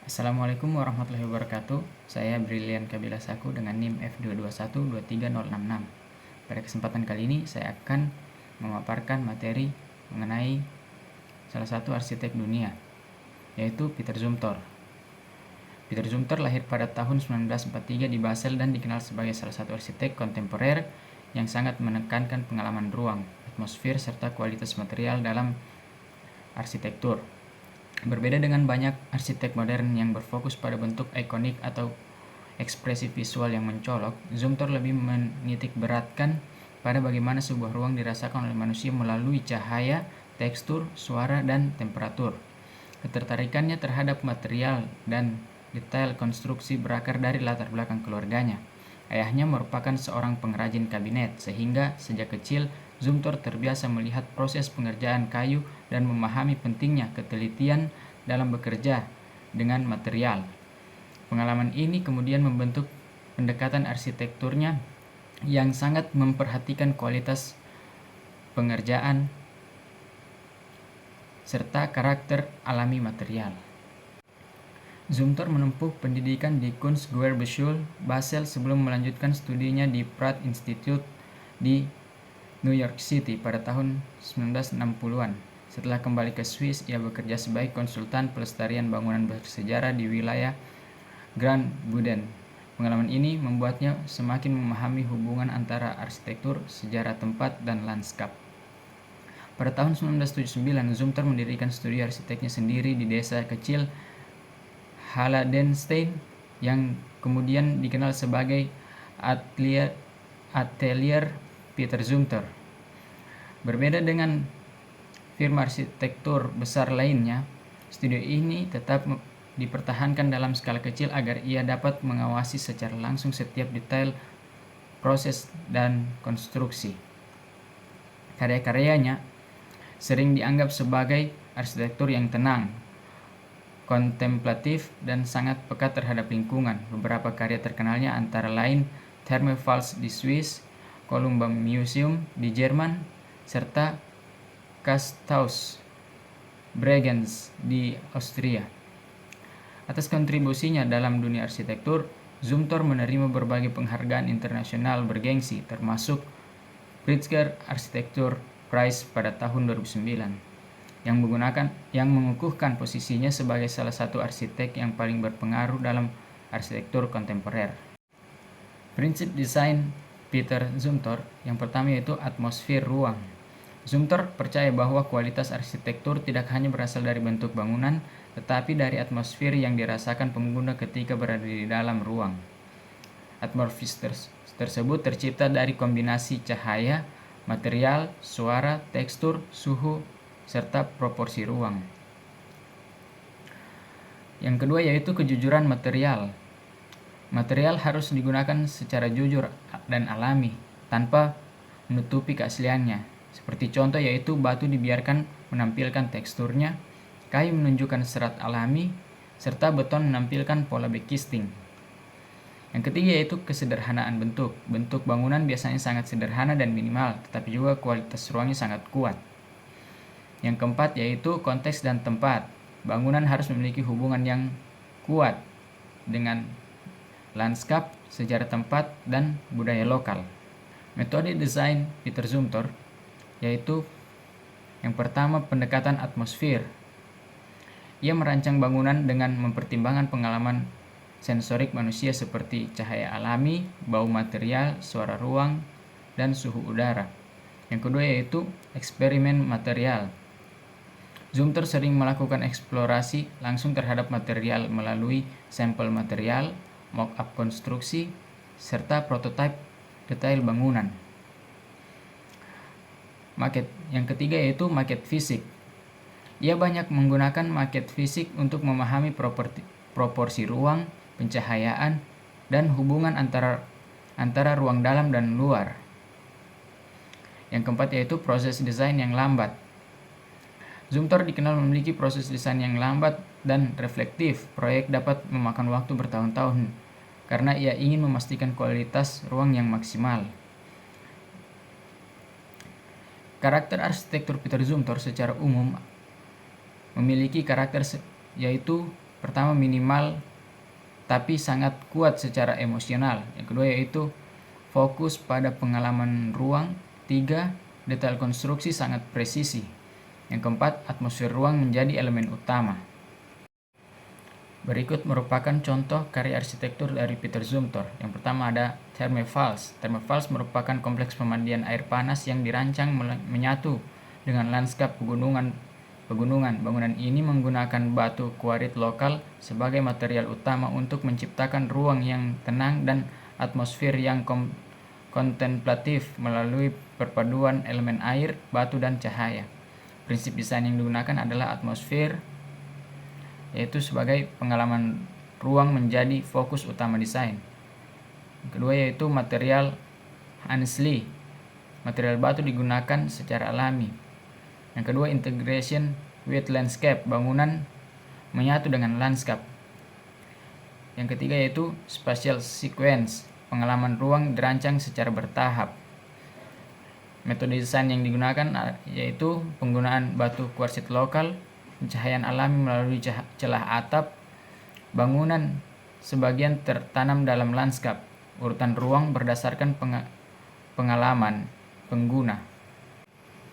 Assalamualaikum warahmatullahi wabarakatuh. Saya Brilian Kabila Saku dengan NIM F221-23066. Pada kesempatan kali ini saya akan memaparkan materi mengenai salah satu arsitek dunia, yaitu Peter Zumthor. Peter Zumthor lahir pada tahun 1943 di Basel dan dikenal sebagai salah satu arsitek kontemporer yang sangat menekankan pengalaman ruang, atmosfer, serta kualitas material dalam arsitektur. Berbeda dengan banyak arsitek modern yang berfokus pada bentuk ikonik atau ekspresi visual yang mencolok, Zumthor lebih menitik beratkan pada bagaimana sebuah ruang dirasakan oleh manusia melalui cahaya, tekstur, suara, dan temperatur. Ketertarikannya terhadap material dan detail konstruksi berakar dari latar belakang keluarganya. Ayahnya merupakan seorang pengrajin kabinet, sehingga sejak kecil Zumthor terbiasa melihat proses pengerjaan kayu dan memahami pentingnya ketelitian dalam bekerja dengan material. Pengalaman ini kemudian membentuk pendekatan arsitekturnya yang sangat memperhatikan kualitas pengerjaan serta karakter alami material. Zumthor menempuh pendidikan di Kunstgewerbeschule Basel sebelum melanjutkan studinya di Pratt Institute di New York City pada tahun 1960-an. Setelah kembali ke Swiss, ia bekerja sebagai konsultan pelestarian bangunan bersejarah di wilayah Grand Buden. Pengalaman ini membuatnya semakin memahami hubungan antara arsitektur, sejarah tempat, dan lanskap. Pada tahun 1979, Zumthor mendirikan studio arsiteknya sendiri di desa kecil Haladenstein yang kemudian dikenal sebagai Atelier Peter Zumthor. Berbeda dengan firma arsitektur besar lainnya, studio ini tetap dipertahankan dalam skala kecil agar ia dapat mengawasi secara langsung setiap detail proses dan konstruksi. Karya-karyanya sering dianggap sebagai arsitektur yang tenang, kontemplatif, dan sangat peka terhadap lingkungan. Beberapa karya terkenalnya antara lain Thermopfalz di Swiss, Columba Museum di Jerman, serta Gasthaus Bregenz di Austria. Atas kontribusinya dalam dunia arsitektur, Zumthor menerima berbagai penghargaan internasional bergengsi, termasuk Pritzker Architecture Prize pada tahun 2009. Yang mengukuhkan posisinya sebagai salah satu arsitek yang paling berpengaruh dalam arsitektur kontemporer. Prinsip desain Peter Zumthor yang pertama yaitu atmosfer ruang. Zumthor percaya bahwa kualitas arsitektur tidak hanya berasal dari bentuk bangunan, tetapi dari atmosfer yang dirasakan pengguna ketika berada di dalam ruang. Atmosfer tersebut tercipta dari kombinasi cahaya, material, suara, tekstur, suhu, serta proporsi ruang. Yang kedua yaitu kejujuran material. Material harus digunakan secara jujur dan alami, tanpa menutupi keasliannya. Seperti contoh yaitu batu dibiarkan menampilkan teksturnya, kayu menunjukkan serat alami, serta beton menampilkan pola backcasting. Yang ketiga yaitu kesederhanaan bentuk. Bentuk bangunan biasanya sangat sederhana dan minimal, tetapi juga kualitas ruangnya sangat kuat. Yang keempat yaitu konteks dan tempat. Bangunan harus memiliki hubungan yang kuat dengan lanskap, sejarah tempat, dan budaya lokal. Metode desain Peter Zumthor yaitu yang pertama pendekatan atmosfer. Ia merancang bangunan dengan mempertimbangkan pengalaman sensorik manusia seperti cahaya alami, bau material, suara ruang, dan suhu udara. Yang kedua yaitu eksperimen material. Zumthor sering melakukan eksplorasi langsung terhadap material melalui sampel material, mock-up konstruksi, serta prototipe detail bangunan. Maket. Yang ketiga yaitu maket fisik. Ia banyak menggunakan maket fisik untuk memahami proporsi ruang, pencahayaan, dan hubungan antara ruang dalam dan luar. Yang keempat yaitu proses desain yang lambat. Zumthor dikenal memiliki proses desain yang lambat dan reflektif. Proyek dapat memakan waktu bertahun-tahun karena ia ingin memastikan kualitas ruang yang maksimal. Karakter arsitektur Peter Zumthor secara umum memiliki karakter yaitu pertama minimal tapi sangat kuat secara emosional. Yang kedua yaitu fokus pada pengalaman ruang. 3. Detail konstruksi sangat presisi. Yang keempat, atmosfer ruang menjadi elemen utama. Berikut merupakan contoh karya arsitektur dari Peter Zumthor. Yang pertama ada Thermae Falls. Thermae Falls merupakan kompleks pemandian air panas yang dirancang menyatu dengan lanskap pegunungan. Bangunan ini menggunakan batu quarit lokal sebagai material utama untuk menciptakan ruang yang tenang dan atmosfer yang kontemplatif melalui perpaduan elemen air, batu, dan cahaya. Prinsip desain yang digunakan adalah atmosfer, yaitu sebagai pengalaman ruang menjadi fokus utama desain. Yang kedua yaitu material Annesley. Material batu digunakan secara alami. Yang kedua, integration with landscape. Bangunan menyatu dengan lanskap. Yang ketiga yaitu spatial sequence. Pengalaman ruang dirancang secara bertahap. Metode desain yang digunakan yaitu penggunaan batu kuarsit lokal, pencahayaan alami melalui celah atap, bangunan sebagian tertanam dalam lanskap, urutan ruang berdasarkan pengalaman pengguna.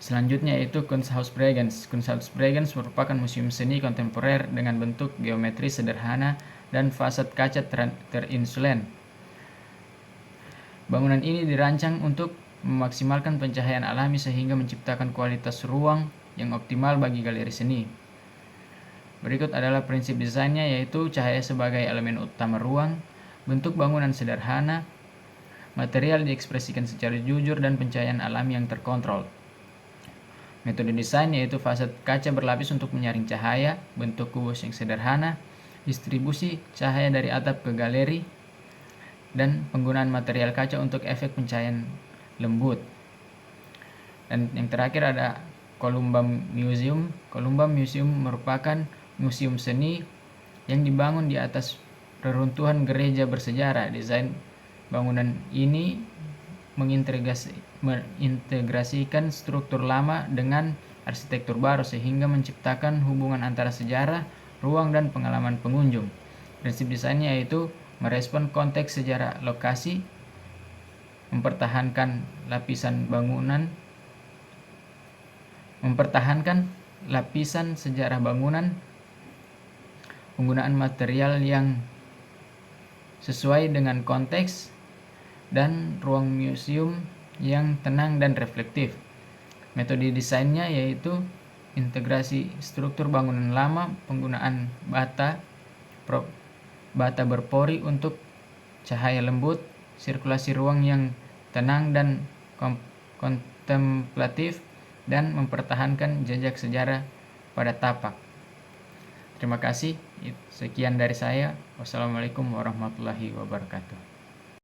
Selanjutnya yaitu Kunsthaus Bregenz. Kunsthaus Bregenz merupakan museum seni kontemporer dengan bentuk geometri sederhana dan fasad kaca terinsulen. Bangunan ini dirancang untuk memaksimalkan pencahayaan alami sehingga menciptakan kualitas ruang yang optimal bagi galeri seni. Berikut adalah prinsip desainnya, yaitu cahaya sebagai elemen utama ruang, bentuk bangunan sederhana, material diekspresikan secara jujur, dan pencahayaan alami yang terkontrol. Metode desain yaitu fasad kaca berlapis untuk menyaring cahaya, bentuk kubus yang sederhana, distribusi cahaya dari atap ke galeri, dan penggunaan material kaca untuk efek pencahayaan lembut. Dan yang terakhir ada Columbum Museum. Columbum Museum merupakan museum seni yang dibangun di atas reruntuhan gereja bersejarah. Desain bangunan ini mengintegrasikan struktur lama dengan arsitektur baru sehingga menciptakan hubungan antara sejarah, ruang, dan pengalaman pengunjung. Prinsip desainnya yaitu merespon konteks sejarah lokasi, mempertahankan lapisan sejarah bangunan, penggunaan material yang sesuai dengan konteks, dan ruang museum yang tenang dan reflektif. Metode desainnya yaitu integrasi struktur bangunan lama, penggunaan bata berpori untuk cahaya lembut, sirkulasi ruang yang tenang dan kontemplatif, dan mempertahankan jejak sejarah pada tapak. Terima kasih. Sekian dari saya. Wassalamualaikum warahmatullahi wabarakatuh.